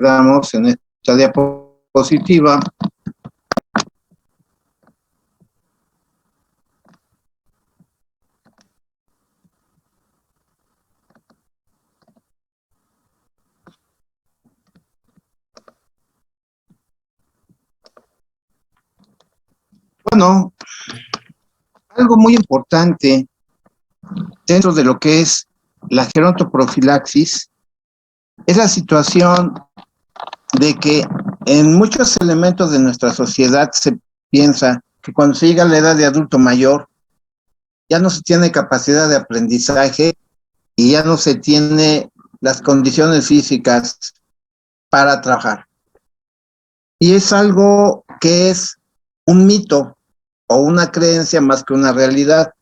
quedamos en esta diapositiva. Bueno, algo muy importante dentro de lo que es la gerontoprofilaxis es la situación de que en muchos elementos de nuestra sociedad se piensa que cuando se llega a la edad de adulto mayor ya no se tiene capacidad de aprendizaje y ya no se tiene las condiciones físicas para trabajar. Y es algo que es un mito o una creencia más que una realidad.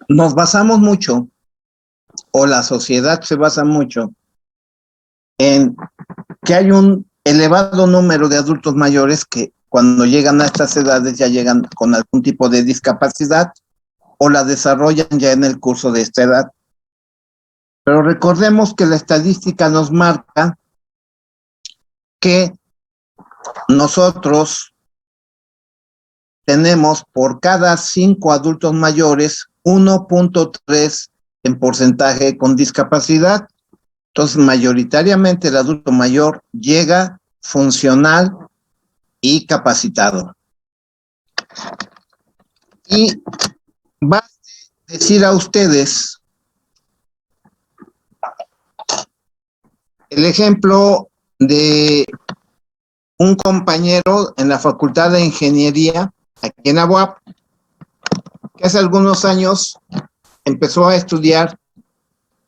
Nos basamos mucho, o la sociedad se basa mucho, en que hay un elevado número de adultos mayores que cuando llegan a estas edades ya llegan con algún tipo de discapacidad o la desarrollan ya en el curso de esta edad. Pero recordemos que la estadística nos marca que nosotros tenemos por cada 5 adultos mayores 1.3 en porcentaje con discapacidad. Entonces, mayoritariamente el adulto mayor llega funcional y capacitado. Y va a decir a ustedes el ejemplo de un compañero en la Facultad de Ingeniería, aquí en la UAP, que hace algunos años empezó a estudiar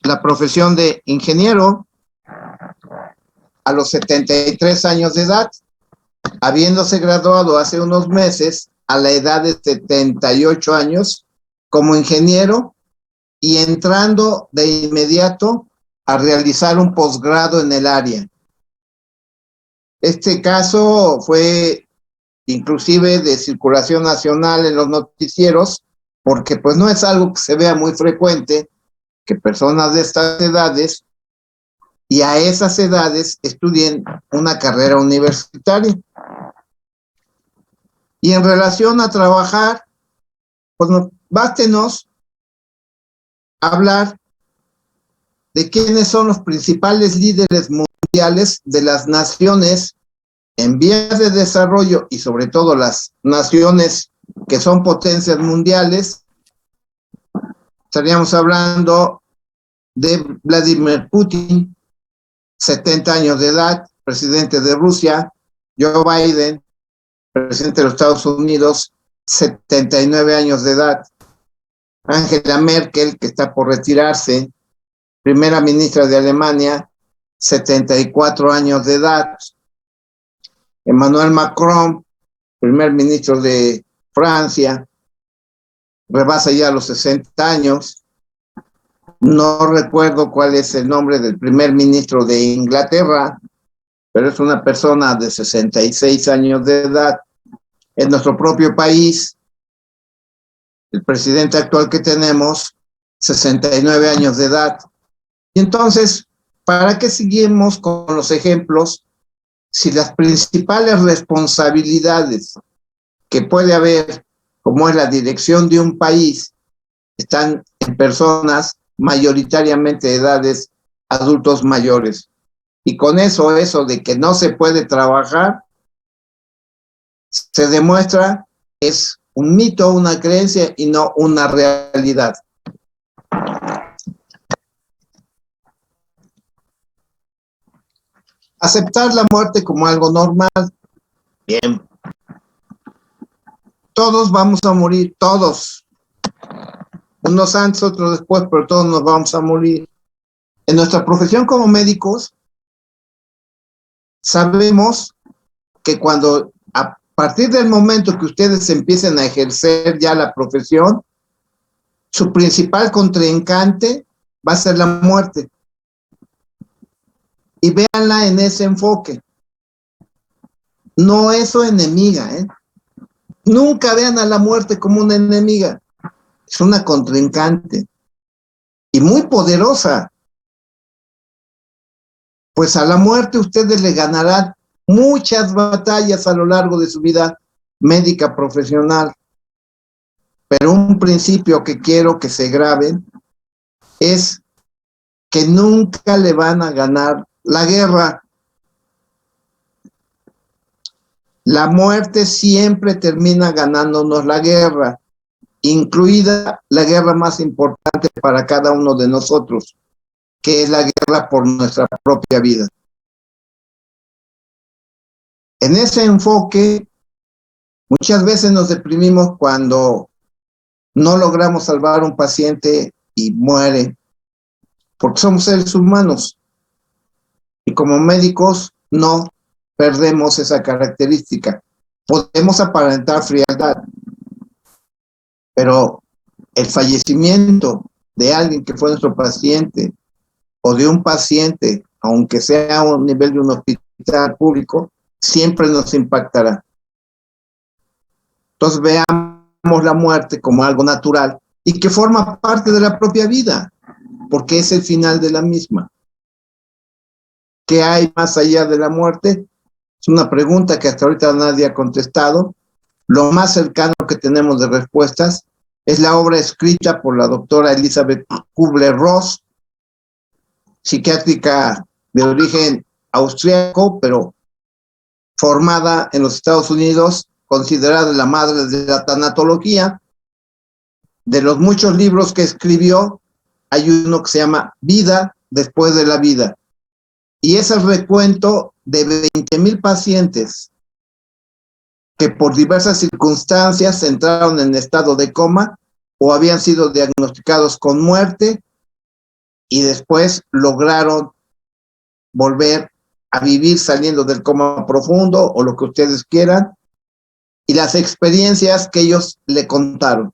la profesión de ingeniero a los 73 años de edad, habiéndose graduado hace unos meses a la edad de 78 años como ingeniero y entrando de inmediato a realizar un posgrado en el área. Este caso fue inclusive de circulación nacional en los noticieros, porque pues no es algo que se vea muy frecuente que personas de estas edades y a esas edades estudien una carrera universitaria. Y en relación a trabajar, pues bástenos hablar de quiénes son los principales líderes mundiales de las naciones en vías de desarrollo y sobre todo las naciones que son potencias mundiales. Estaríamos hablando de Vladimir Putin, 70 años de edad, presidente de Rusia; Joe Biden, presidente de los Estados Unidos, 79 años de edad; Angela Merkel, que está por retirarse, primera ministra de Alemania, 74 años de edad; Emmanuel Macron, primer ministro de Francia, rebasa ya los 60 años. No recuerdo cuál es el nombre del primer ministro de Inglaterra, pero es una persona de 66 años de edad. En nuestro propio país, el presidente actual que tenemos, 69 años de edad. Y entonces, ¿para qué seguimos con los ejemplos si las principales responsabilidades que puede haber, como es la dirección de un país, están en personas mayoritariamente de edades adultos mayores? Y con eso de que no se puede trabajar, se demuestra que es un mito, una creencia y no una realidad. Aceptar la muerte como algo normal. Bien. Todos vamos a morir, todos. Unos antes, otros después, pero todos nos vamos a morir. En nuestra profesión como médicos, sabemos que cuando a partir del momento que ustedes empiecen a ejercer ya la profesión, su principal contrincante va a ser la muerte. Y véanla en ese enfoque. No es su enemiga, ¿eh? Nunca vean a la muerte como una enemiga. Es una contrincante y muy poderosa. pues a la muerte ustedes le ganarán muchas batallas a lo largo de su vida médica profesional. Pero un principio que quiero que se graben es que nunca le van a ganar la guerra. La muerte siempre termina ganándonos la guerra, incluida la guerra más importante para cada uno de nosotros, que es la guerra por nuestra propia vida. En ese enfoque, muchas veces nos deprimimos cuando no logramos salvar a un paciente y muere, porque somos seres humanos y como médicos no perdemos esa característica. Podemos aparentar frialdad, pero el fallecimiento de alguien que fue nuestro paciente o de un paciente, aunque sea a un nivel de un hospital público, siempre nos impactará. Entonces veamos la muerte como algo natural y que forma parte de la propia vida, porque es el final de la misma. ¿Qué hay más allá de la muerte? Es una pregunta que hasta ahorita nadie ha contestado. Lo más cercano que tenemos de respuestas es la obra escrita por la doctora Elizabeth Kubler-Ross, psiquiátrica de origen austríaco, pero formada en los Estados Unidos, considerada la madre de la tanatología. De los muchos libros que escribió, hay uno que se llama Vida después de la vida. Y es el recuento de 20,000 pacientes que por diversas circunstancias entraron en estado de coma o habían sido diagnosticados con muerte y después lograron volver a vivir saliendo del coma profundo o lo que ustedes quieran, y las experiencias que ellos le contaron.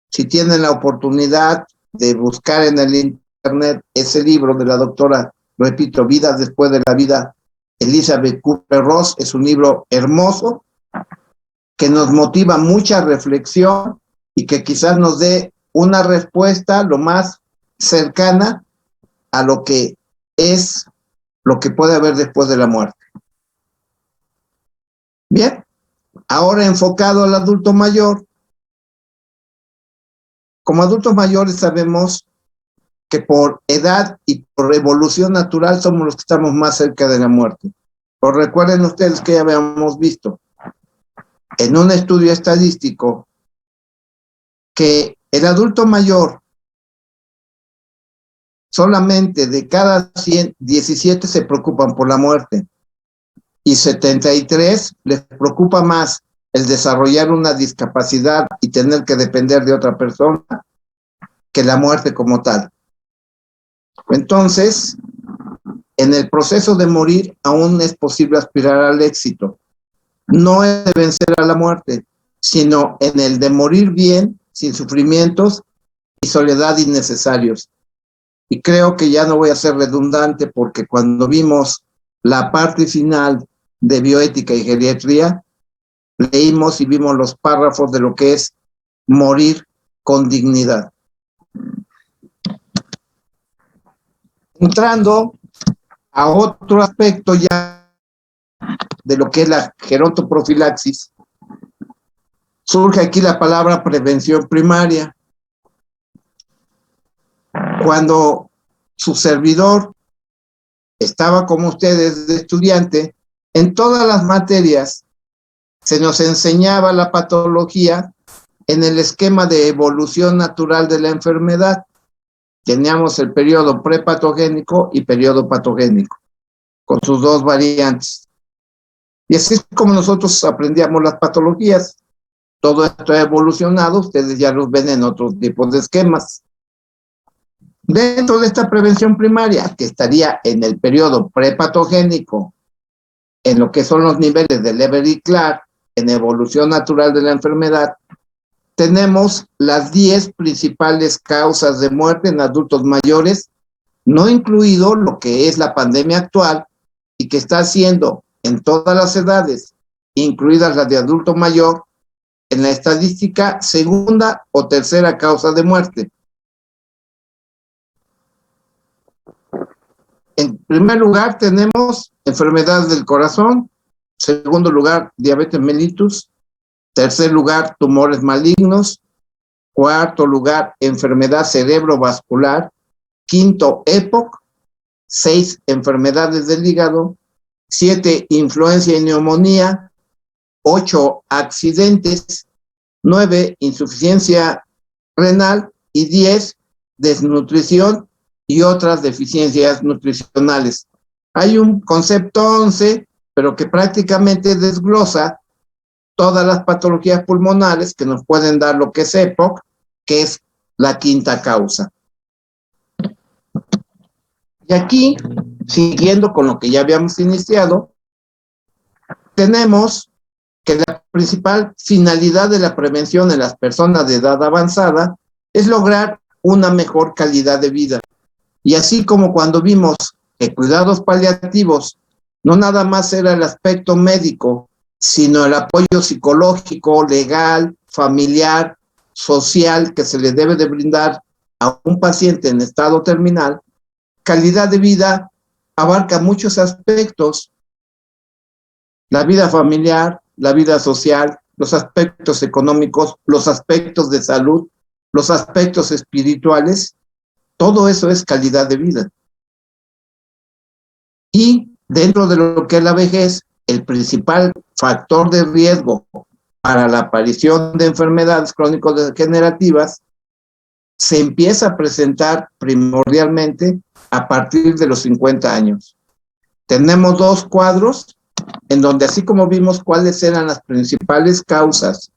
Si tienen la oportunidad de buscar en el internet ese libro de la doctora, repito, Vida después de la vida, Elizabeth Kubler-Ross, es un libro hermoso que nos motiva mucha reflexión y que quizás nos dé una respuesta lo más cercana a lo que es, lo que puede haber después de la muerte. Bien, ahora enfocado al adulto mayor. Como adultos mayores sabemos que por edad y por evolución natural somos los que estamos más cerca de la muerte. Pero recuerden ustedes que ya habíamos visto en un estudio estadístico que el adulto mayor, solamente de cada 100, 17 se preocupan por la muerte y 73 les preocupa más el desarrollar una discapacidad y tener que depender de otra persona que la muerte como tal. Entonces, en el proceso de morir aún es posible aspirar al éxito. No es de vencer a la muerte, sino en el de morir bien, sin sufrimientos y soledad innecesarios. Y creo que ya no voy a ser redundante porque cuando vimos la parte final de bioética y geriatría, leímos y vimos los párrafos de lo que es morir con dignidad. Entrando a otro aspecto ya de lo que es la gerontoprofilaxis, surge aquí la palabra prevención primaria. Cuando su servidor estaba como ustedes de estudiante, en todas las materias se nos enseñaba la patología en el esquema de evolución natural de la enfermedad. Teníamos el periodo prepatogénico y periodo patogénico, con sus dos variantes. Y así es como nosotros aprendíamos las patologías. Todo esto ha evolucionado, ustedes ya los ven en otros tipos de esquemas. Dentro de esta prevención primaria, que estaría en el periodo prepatogénico, en lo que son los niveles de Leber y Clark, en evolución natural de la enfermedad, tenemos las 10 principales causas de muerte en adultos mayores, no incluido lo que es la pandemia actual y que está haciendo en todas las edades, incluidas las de adulto mayor, en la estadística segunda o tercera causa de muerte. primer lugar tenemos enfermedades del corazón, segundo lugar diabetes mellitus, tercer lugar tumores malignos, cuarto lugar enfermedad cerebrovascular, quinto EPOC, 6 enfermedades del hígado, 7 influenza y neumonía, 8 accidentes, 9 insuficiencia renal y 10 desnutrición y otras deficiencias nutricionales. Hay un concepto 11, pero que prácticamente desglosa todas las patologías pulmonares que nos pueden dar lo que es EPOC, que es la quinta causa. Y aquí, siguiendo con lo que ya habíamos iniciado, tenemos que la principal finalidad de la prevención en las personas de edad avanzada es lograr una mejor calidad de vida. Y así como cuando vimos que cuidados paliativos no nada más era el aspecto médico, sino el apoyo psicológico, legal, familiar, social que se le debe de brindar a un paciente en estado terminal, calidad de vida abarca muchos aspectos: la vida familiar, la vida social, los aspectos económicos, los aspectos de salud, los aspectos espirituales. Todo eso es calidad de vida. Y dentro de lo que es la vejez, el principal factor de riesgo para la aparición de enfermedades crónico-degenerativas se empieza a presentar primordialmente a partir de los 50 años. Tenemos 2 cuadros en donde, así como vimos cuáles eran las principales causas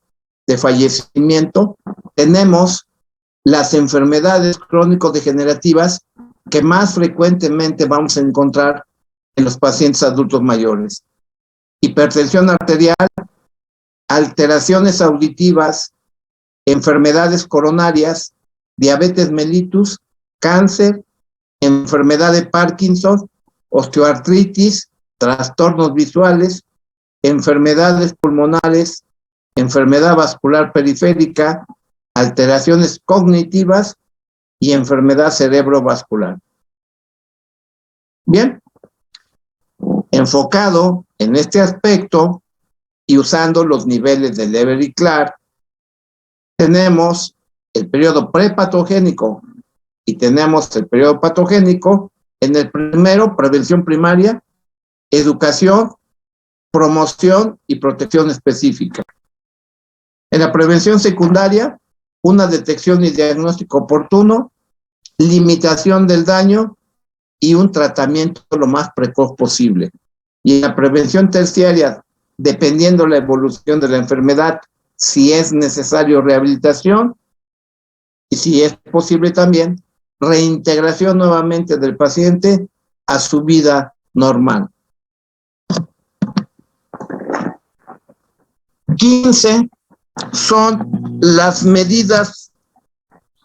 de fallecimiento, tenemos las enfermedades crónico-degenerativas que más frecuentemente vamos a encontrar en los pacientes adultos mayores: hipertensión arterial, alteraciones auditivas, enfermedades coronarias, diabetes mellitus, cáncer, enfermedad de Parkinson, osteoartritis, trastornos visuales, enfermedades pulmonares, enfermedad vascular periférica, alteraciones cognitivas y enfermedad cerebrovascular. Bien, enfocado en este aspecto y usando los niveles de Leber y Clark, tenemos el periodo prepatogénico y tenemos el periodo patogénico. En el primero, prevención primaria, educación, promoción y protección específica. En la prevención secundaria, una detección y diagnóstico oportuno, limitación del daño y un tratamiento lo más precoz posible. Y en la prevención terciaria, dependiendo la evolución de la enfermedad, si es necesario rehabilitación y si es posible también reintegración nuevamente del paciente a su vida normal. 15 son las medidas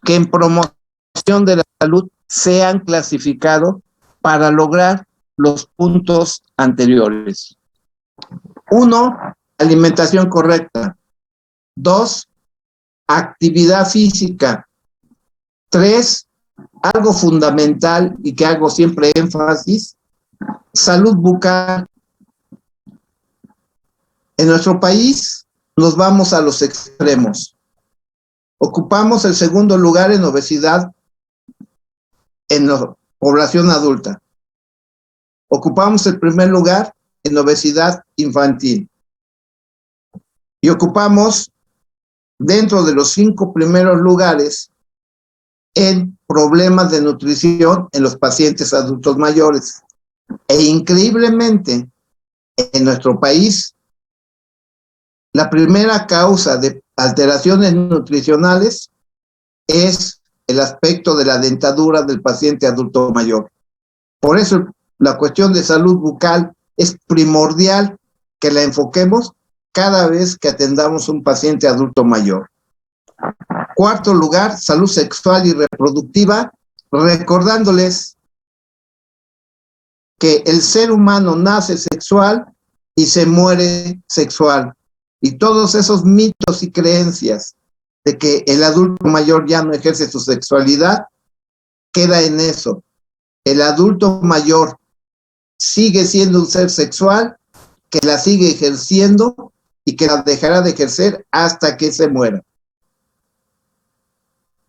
que en promoción de la salud se han clasificado para lograr los puntos anteriores. 1, alimentación correcta. 2, actividad física. 3, algo fundamental y que hago siempre énfasis, salud bucal. En nuestro país nos vamos a los extremos. Ocupamos el segundo lugar en obesidad en la población adulta. Ocupamos el primer lugar en obesidad infantil. Y ocupamos dentro de los 5 primeros lugares en problemas de nutrición en los pacientes adultos mayores. E increíblemente, en nuestro país, la primera causa de alteraciones nutricionales es el aspecto de la dentadura del paciente adulto mayor. Por eso la cuestión de salud bucal es primordial que la enfoquemos cada vez que atendamos un paciente adulto mayor. Cuarto lugar, salud sexual y reproductiva, recordándoles que el ser humano nace sexual y se muere sexual. Y todos esos mitos y creencias de que el adulto mayor ya no ejerce su sexualidad, queda en eso. El adulto mayor sigue siendo un ser sexual, que la sigue ejerciendo y que la dejará de ejercer hasta que se muera.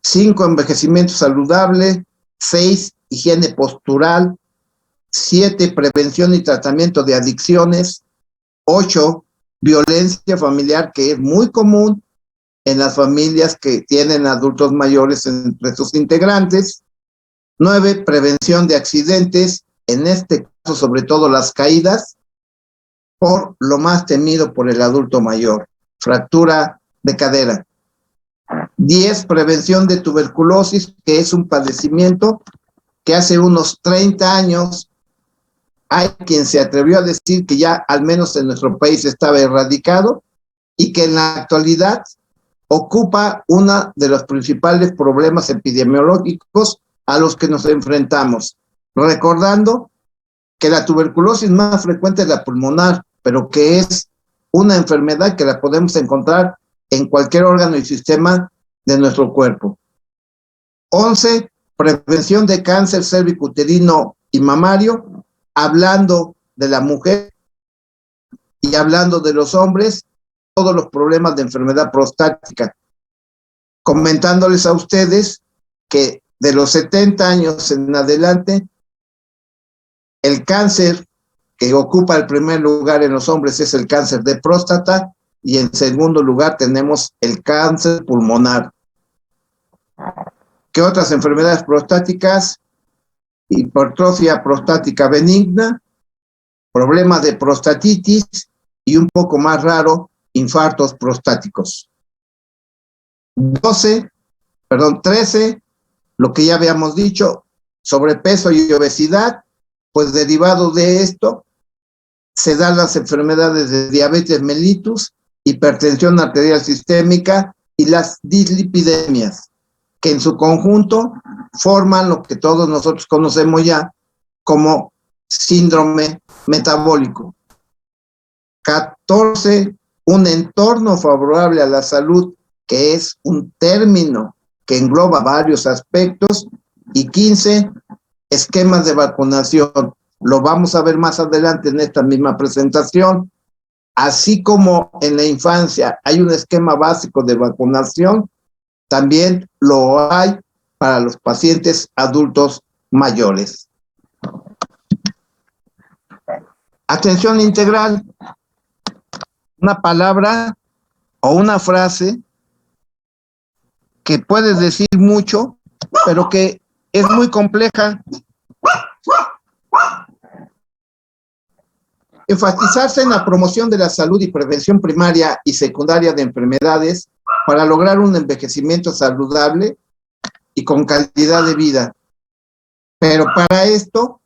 5, envejecimiento saludable. 6, higiene postural. 7, prevención y tratamiento de adicciones. 8, violencia familiar, que es muy común en las familias que tienen adultos mayores entre sus integrantes. 9, prevención de accidentes, en este caso sobre todo las caídas, por lo más temido por el adulto mayor, fractura de cadera. 10, prevención de tuberculosis, que es un padecimiento que hace unos 30 años hay quien se atrevió a decir que ya al menos en nuestro país estaba erradicado y que en la actualidad ocupa uno de los principales problemas epidemiológicos a los que nos enfrentamos. Recordando que la tuberculosis más frecuente es la pulmonar, pero que es una enfermedad que la podemos encontrar en cualquier órgano y sistema de nuestro cuerpo. 11, prevención de cáncer cervicuterino y mamario, hablando de la mujer y hablando de los hombres, todos los problemas de enfermedad prostática. Comentándoles a ustedes que de los 70 años en adelante, el cáncer que ocupa el primer lugar en los hombres es el cáncer de próstata y en segundo lugar tenemos el cáncer pulmonar. ¿Qué otras enfermedades prostáticas? Hipertrofia prostática benigna, problemas de prostatitis y un poco más raro, infartos prostáticos. 13, lo que ya habíamos dicho, sobrepeso y obesidad, pues derivado de esto se dan las enfermedades de diabetes mellitus, hipertensión arterial sistémica y las dislipidemias, que en su conjunto forman lo que todos nosotros conocemos ya como síndrome metabólico. 14, un entorno favorable a la salud, que es un término que engloba varios aspectos. Y 15, esquemas de vacunación. Lo vamos a ver más adelante en esta misma presentación. Así como en la infancia hay un esquema básico de vacunación, también lo hay para los pacientes adultos mayores. Atención integral. Una palabra o una frase que puede decir mucho, pero que es muy compleja. Enfatizarse en la promoción de la salud y prevención primaria y secundaria de enfermedades para lograr un envejecimiento saludable y con calidad de vida. Pero para esto,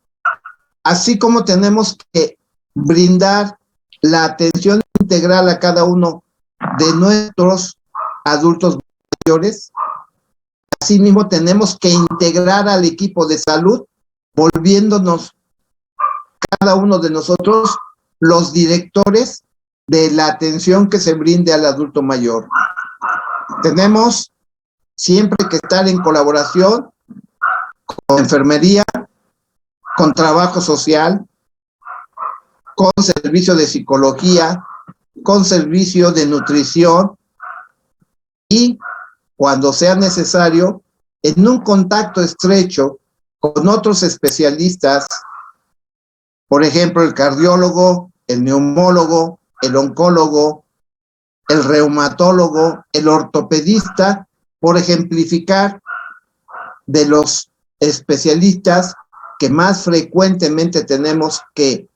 así como tenemos que brindar la atención integral a cada uno de nuestros adultos mayores, asimismo tenemos que integrar al equipo de salud, volviéndonos cada uno de nosotros los directores de la atención que se brinde al adulto mayor. Tenemos siempre que estar en colaboración con enfermería, con trabajo social, con servicio de psicología, con servicio de nutrición y, cuando sea necesario, en un contacto estrecho con otros especialistas, por ejemplo, el cardiólogo, el neumólogo, el oncólogo, el reumatólogo, el ortopedista, por ejemplificar de los especialistas que más frecuentemente tenemos que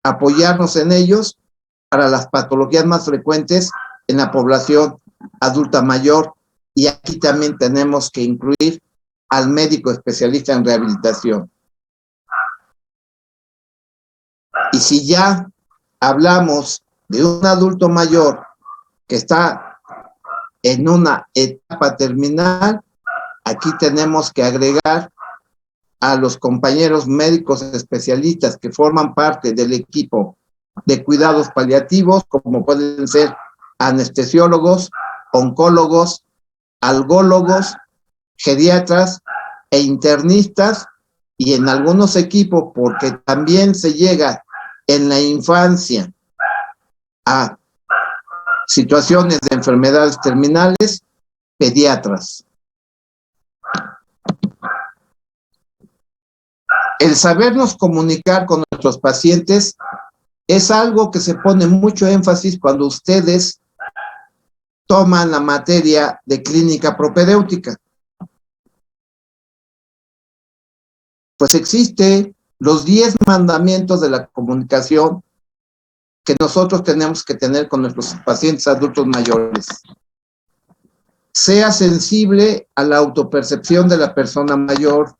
apoyarnos en ellos para las patologías más frecuentes en la población adulta mayor, y aquí también tenemos que incluir al médico especialista en rehabilitación. Y si ya hablamos de un adulto mayor que está en una etapa terminal, aquí tenemos que agregar a los compañeros médicos especialistas que forman parte del equipo de cuidados paliativos, como pueden ser anestesiólogos, oncólogos, algólogos, geriatras e internistas, y en algunos equipos, porque también se llega en la infancia a situaciones de enfermedades terminales, pediatras. El sabernos comunicar con nuestros pacientes es algo que se pone mucho énfasis cuando ustedes toman la materia de clínica propedéutica. Pues existe los 10 mandamientos de la comunicación que nosotros tenemos que tener con nuestros pacientes adultos mayores. Sea sensible a la autopercepción de la persona mayor.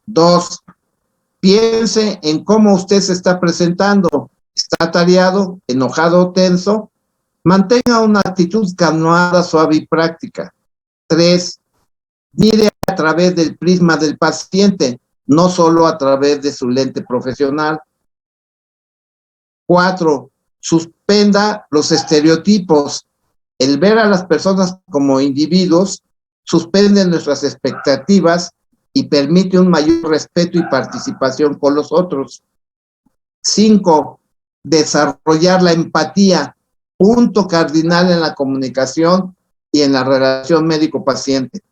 2, piense en cómo usted se está presentando. ¿Está atareado, enojado o tenso? Mantenga una actitud calmada, suave y práctica. 3, mire a través del prisma del paciente, no solo a través de su lente profesional. 4, suspenda los estereotipos. El ver a las personas como individuos suspende nuestras expectativas y permite un mayor respeto y participación con los otros. 5, desarrollar la empatía, punto cardinal en la comunicación y en la relación médico-paciente.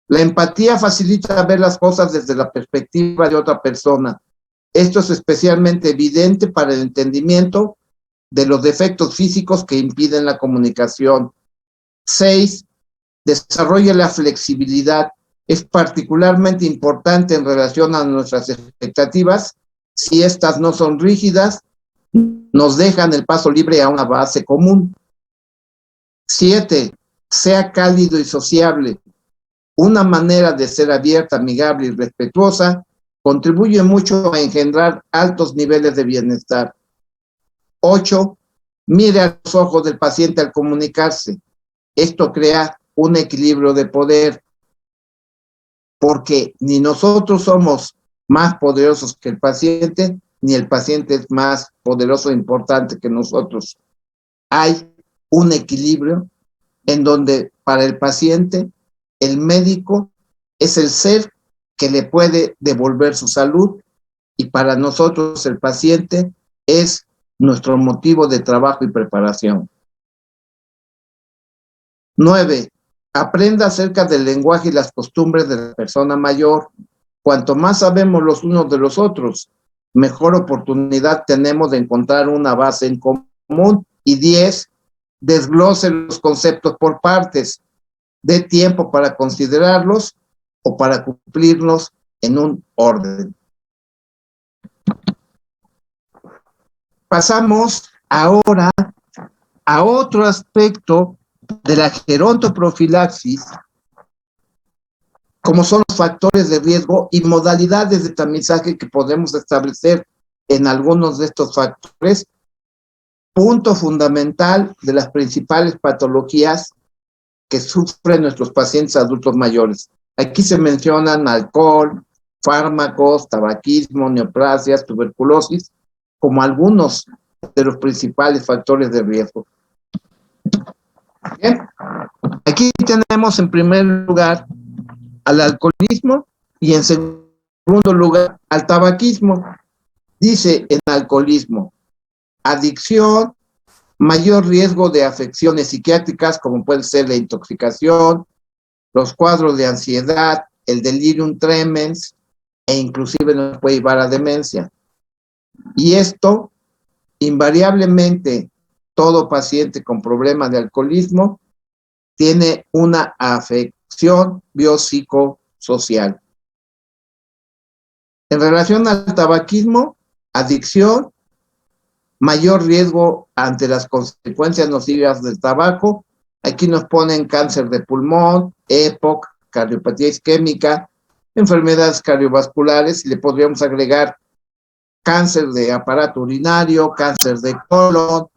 La empatía facilita ver las cosas desde la perspectiva de otra persona. Esto es especialmente evidente para el entendimiento de los defectos físicos que impiden la comunicación. 6, desarrolla la flexibilidad. Es particularmente importante en relación a nuestras expectativas. Si estas no son rígidas, nos dejan el paso libre a una base común. 7, sea cálido y sociable. Una manera de ser abierta, amigable y respetuosa contribuye mucho a engendrar altos niveles de bienestar. 8, mire a los ojos del paciente al comunicarse. Esto crea un equilibrio de poder, porque ni nosotros somos más poderosos que el paciente, ni el paciente es más poderoso e importante que nosotros. Hay un equilibrio en donde para el paciente el médico es el ser que le puede devolver su salud, y para nosotros el paciente es nuestro motivo de trabajo y preparación. 9, aprenda acerca del lenguaje y las costumbres de la persona mayor. Cuanto más sabemos los unos de los otros, mejor oportunidad tenemos de encontrar una base en común. Y 10, desglose los conceptos por partes. Dé tiempo para considerarlos o para cumplirlos en un orden. Pasamos ahora a otro aspecto de la gerontoprofilaxis, como son los factores de riesgo y modalidades de tamizaje que podemos establecer en algunos de estos factores. Punto fundamental de las principales patologías que sufren nuestros pacientes adultos mayores. Aquí se mencionan alcohol, fármacos, tabaquismo, neoplasias, tuberculosis, como algunos de los principales factores de riesgo. Bien, aquí tenemos en primer lugar al alcoholismo y en segundo lugar al tabaquismo. Dice en alcoholismo, adicción, mayor riesgo de afecciones psiquiátricas como puede ser la intoxicación, los cuadros de ansiedad, el delirium tremens e inclusive nos puede llevar a demencia. Y esto, invariablemente, todo paciente con problemas de alcoholismo tiene una afección biopsicosocial. En relación al tabaquismo, adicción, mayor riesgo ante las consecuencias nocivas del tabaco. Aquí nos ponen cáncer de pulmón, EPOC, cardiopatía isquémica, enfermedades cardiovasculares, y le podríamos agregar cáncer de aparato urinario, cáncer de colon,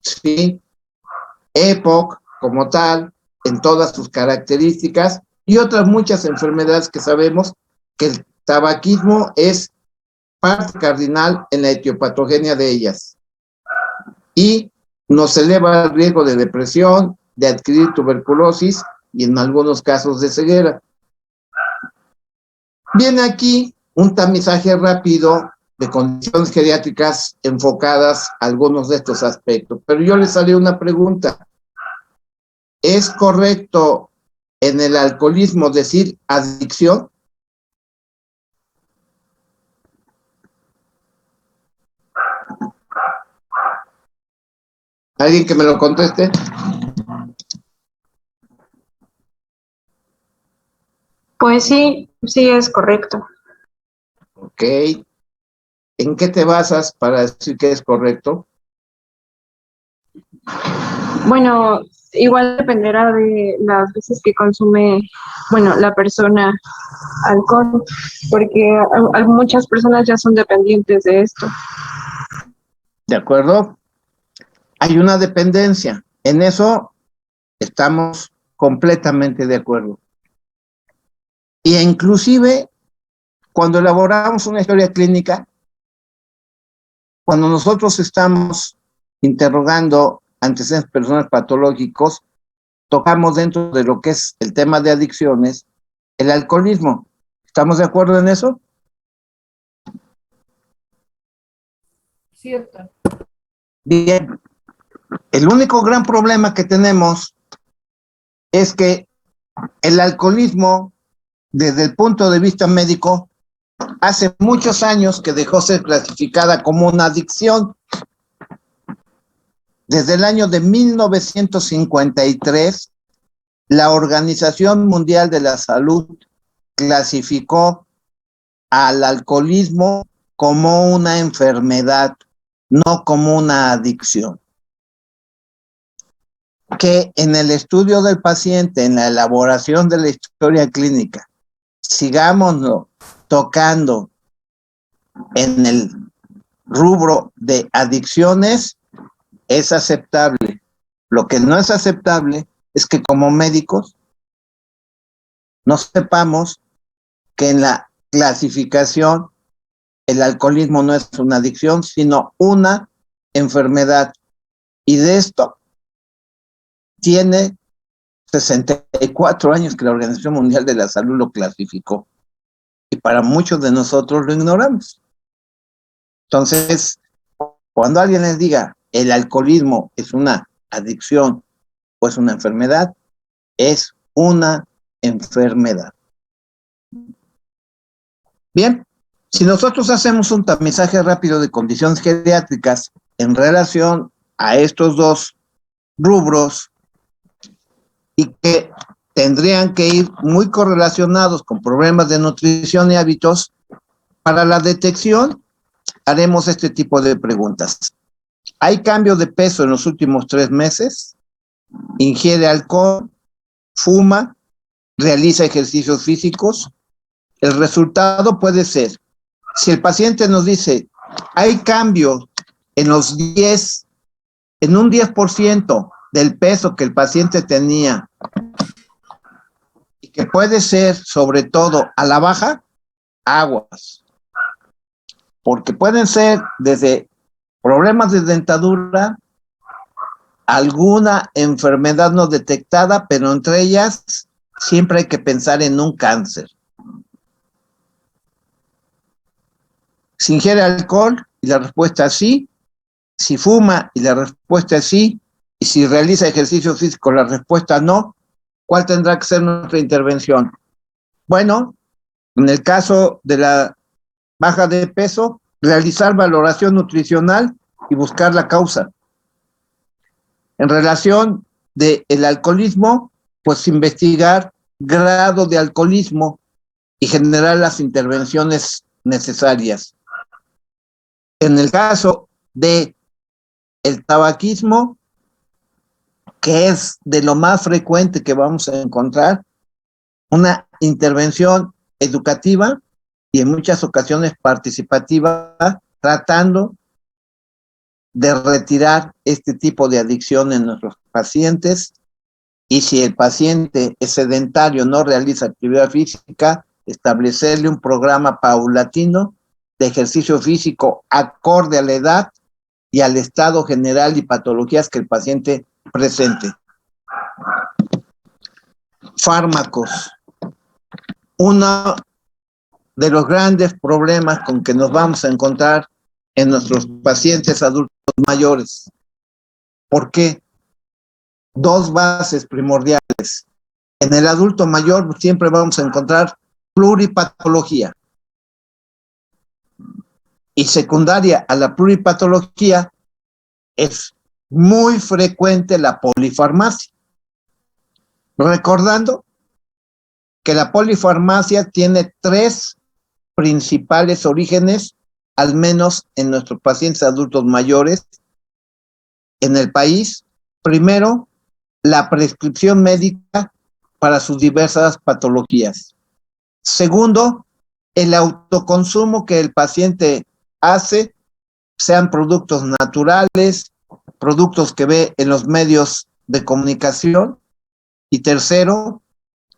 ¿sí? EPOC como tal, en todas sus características, y otras muchas enfermedades que sabemos que el tabaquismo es parte cardinal en la etiopatogenia de ellas. Y nos eleva el riesgo de depresión, de adquirir tuberculosis y en algunos casos de ceguera. Viene aquí un tamizaje rápido de condiciones geriátricas enfocadas a algunos de estos aspectos. Pero yo les haré una pregunta. ¿Es correcto en el alcoholismo decir adicción? ¿Alguien que me lo conteste? Pues sí, sí es correcto. Ok. ¿En qué te basas para decir que es correcto? Bueno, igual dependerá de las veces que consume, bueno, la persona alcohol, porque muchas personas ya son dependientes de esto. ¿De acuerdo? Hay una dependencia. En eso estamos completamente de acuerdo. Y inclusive, cuando elaboramos una historia clínica, cuando nosotros estamos interrogando antecedentes personales patológicos, tocamos dentro de lo que es el tema de adicciones, el alcoholismo. ¿Estamos de acuerdo en eso? Cierto. Bien. El único gran problema que tenemos es que el alcoholismo, desde el punto de vista médico, hace muchos años que dejó ser clasificada como una adicción. Desde el año de 1953, la Organización Mundial de la Salud clasificó al alcoholismo como una enfermedad, no como una adicción. Que en el estudio del paciente, en la elaboración de la historia clínica, sigamos tocando en el rubro de adicciones, es aceptable. Lo que no es aceptable es que como médicos no sepamos que en la clasificación el alcoholismo no es una adicción, sino una enfermedad. Y de esto tiene 64 años que la Organización Mundial de la Salud lo clasificó. Y para muchos de nosotros lo ignoramos. Entonces, cuando alguien les diga el alcoholismo es una adicción o es una enfermedad, es una enfermedad. Bien, si nosotros hacemos un tamizaje rápido de condiciones geriátricas en relación a estos dos rubros y que tendrían que ir muy correlacionados con problemas de nutrición y hábitos, para la detección haremos este tipo de preguntas. ¿Hay cambio de peso en los últimos 3 meses? ¿Ingiere alcohol? ¿Fuma? ¿Realiza ejercicios físicos? El resultado puede ser, si el paciente nos dice, hay cambio en los 10, en un 10% del peso que el paciente tenía, y que puede ser sobre todo a la baja, aguas. Porque pueden ser desde problemas de dentadura, alguna enfermedad no detectada, pero entre ellas siempre hay que pensar en un cáncer. Si ingiere alcohol, y la respuesta es sí. Si fuma, y la respuesta es sí. Y si realiza ejercicio físico, la respuesta no. ¿Cuál tendrá que ser nuestra intervención? Bueno, en el caso de la baja de peso, realizar valoración nutricional y buscar la causa. En relación del alcoholismo, pues investigar grado de alcoholismo y generar las intervenciones necesarias. En el caso de el tabaquismo, que es de lo más frecuente que vamos a encontrar, una intervención educativa y en muchas ocasiones participativa, tratando de retirar este tipo de adicción en nuestros pacientes. Y si el paciente es sedentario, no realiza actividad física, establecerle un programa paulatino de ejercicio físico acorde a la edad y al estado general y patologías que el paciente presente. Fármacos. Una de los grandes problemas con que nos vamos a encontrar en nuestros pacientes adultos mayores. ¿Por qué? Dos bases primordiales. En el adulto mayor siempre vamos a encontrar pluripatología. Y secundaria a la pluripatología es muy frecuente la polifarmacia. Recordando que la polifarmacia tiene tres principales orígenes, al menos en nuestros pacientes adultos mayores en el país. Primero, la prescripción médica para sus diversas patologías. Segundo, el autoconsumo que el paciente hace, sean productos naturales, productos que ve en los medios de comunicación. Y tercero,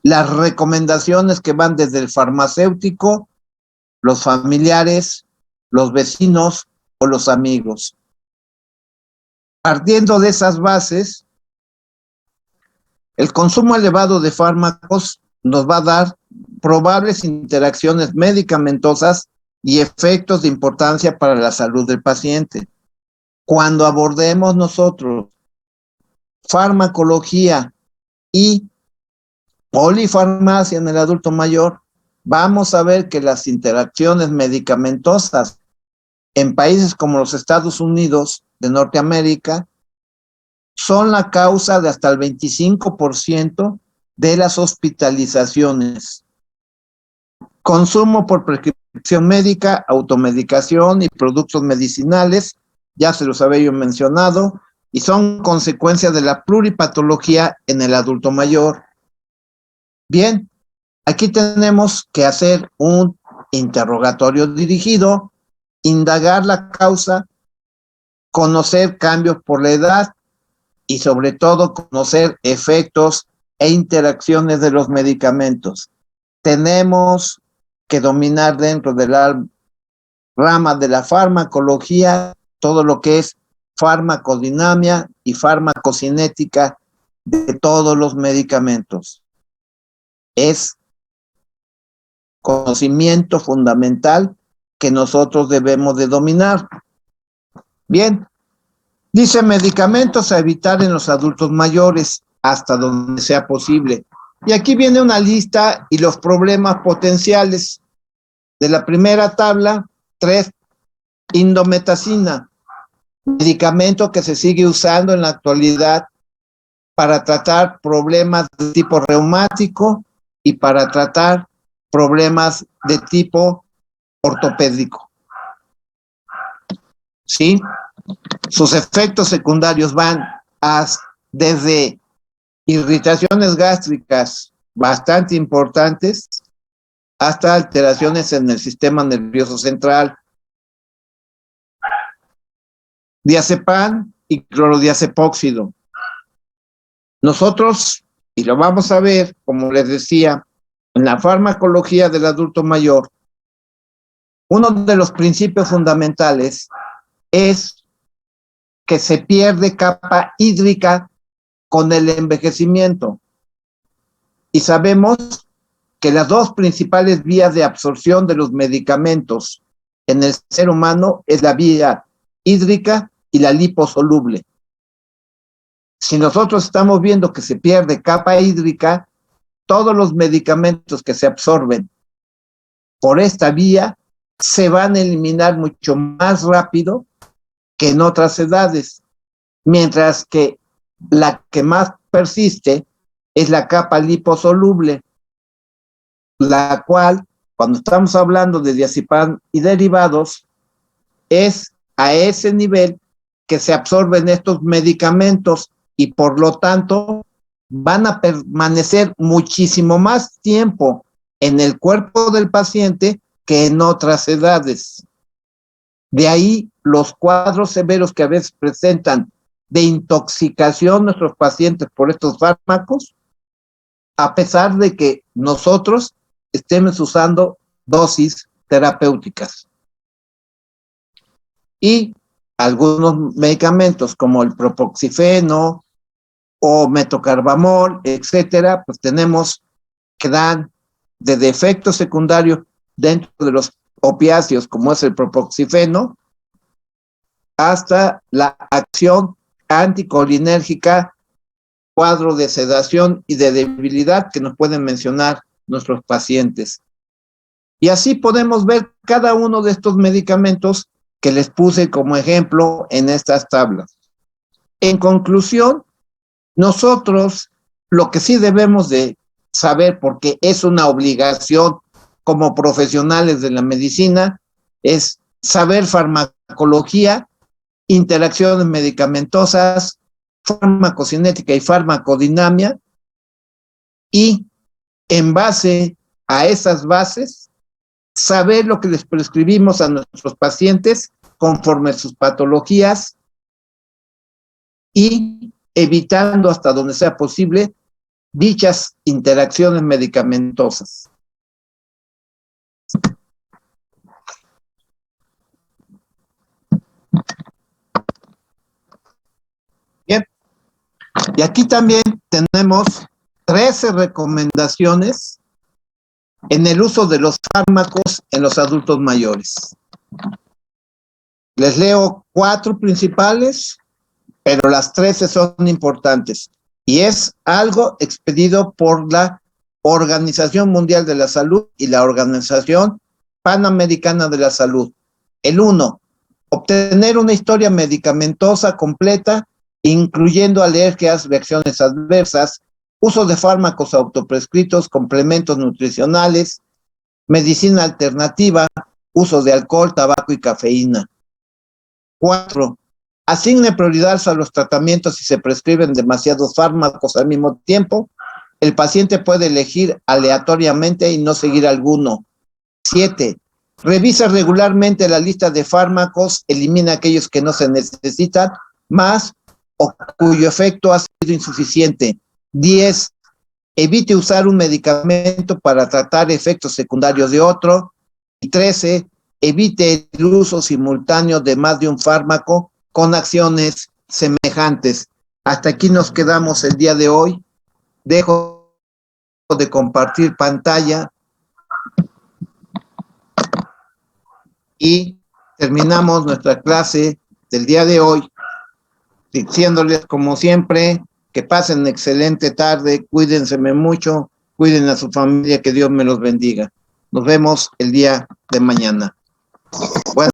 las recomendaciones que van desde el farmacéutico, los familiares, los vecinos o los amigos. Partiendo de esas bases, el consumo elevado de fármacos nos va a dar probables interacciones medicamentosas y efectos de importancia para la salud del paciente. Cuando abordemos nosotros farmacología y polifarmacia en el adulto mayor, vamos a ver que las interacciones medicamentosas en países como los Estados Unidos de Norteamérica son la causa de hasta el 25% de las hospitalizaciones. Consumo por prescripción médica, automedicación y productos medicinales, ya se los había yo mencionado, y son consecuencia de la pluripatología en el adulto mayor. Bien, aquí tenemos que hacer un interrogatorio dirigido, indagar la causa, conocer cambios por la edad y sobre todo conocer efectos e interacciones de los medicamentos. Tenemos que dominar dentro de la rama de la farmacología todo lo que es farmacodinamia y farmacocinética de todos los medicamentos. Es conocimiento fundamental que nosotros debemos de dominar. Bien, dice medicamentos a evitar en los adultos mayores hasta donde sea posible. Y aquí viene una lista y los problemas potenciales. De la primera tabla, 3, indometacina, medicamento que se sigue usando en la actualidad para tratar problemas de tipo reumático y para tratar problemas de tipo ortopédico. ¿Sí? Sus efectos secundarios van desde irritaciones gástricas bastante importantes hasta alteraciones en el sistema nervioso central. Diazepam y clorodiazepóxido. Nosotros, y lo vamos a ver, como les decía, en la farmacología del adulto mayor, uno de los principios fundamentales es que se pierde capa hídrica con el envejecimiento. Y sabemos que las dos principales vías de absorción de los medicamentos en el ser humano es la vía hídrica y la liposoluble. Si nosotros estamos viendo que se pierde capa hídrica, todos los medicamentos que se absorben por esta vía se van a eliminar mucho más rápido que en otras edades, mientras que la que más persiste es la capa liposoluble, la cual, cuando estamos hablando de diazepam y derivados, es a ese nivel que se absorben estos medicamentos y por lo tanto van a permanecer muchísimo más tiempo en el cuerpo del paciente que en otras edades. De ahí los cuadros severos que a veces presentan de intoxicación nuestros pacientes por estos fármacos, a pesar de que nosotros estemos usando dosis terapéuticas. Y algunos medicamentos como el propoxifeno o metocarbamol, etcétera, pues tenemos que dan de efectos secundarios dentro de los opiáceos, como es el propoxifeno, hasta la acción anticolinérgica, cuadro de sedación y de debilidad que nos pueden mencionar nuestros pacientes. Y así podemos ver cada uno de estos medicamentos que les puse como ejemplo en estas tablas. En conclusión, nosotros lo que sí debemos de saber, porque es una obligación como profesionales de la medicina, es saber farmacología, interacciones medicamentosas, farmacocinética y farmacodinamia, y en base a esas bases, saber lo que les prescribimos a nuestros pacientes conforme a sus patologías y evitando hasta donde sea posible dichas interacciones medicamentosas. Bien, y aquí también tenemos 13 recomendaciones en el uso de los fármacos en los adultos mayores. Les leo 4 principales, pero las 13 son importantes. Y es algo expedido por la Organización Mundial de la Salud y la Organización Panamericana de la Salud. El 1, obtener una historia medicamentosa completa, incluyendo alergias, reacciones adversas, uso de fármacos autoprescritos, complementos nutricionales, medicina alternativa, uso de alcohol, tabaco y cafeína. 4, asigne prioridad a los tratamientos si se prescriben demasiados fármacos al mismo tiempo. El paciente puede elegir aleatoriamente y no seguir alguno. 7, revisa regularmente la lista de fármacos, elimina aquellos que no se necesitan más o cuyo efecto ha sido insuficiente. 10, evite usar un medicamento para tratar efectos secundarios de otro. Y 13, evite el uso simultáneo de más de un fármaco con acciones semejantes. Hasta aquí nos quedamos el día de hoy. Dejo de compartir pantalla y terminamos nuestra clase del día de hoy, diciéndoles como siempre que pasen excelente tarde, cuídense mucho, cuiden a su familia, que Dios me los bendiga. Nos vemos el día de mañana. Bueno.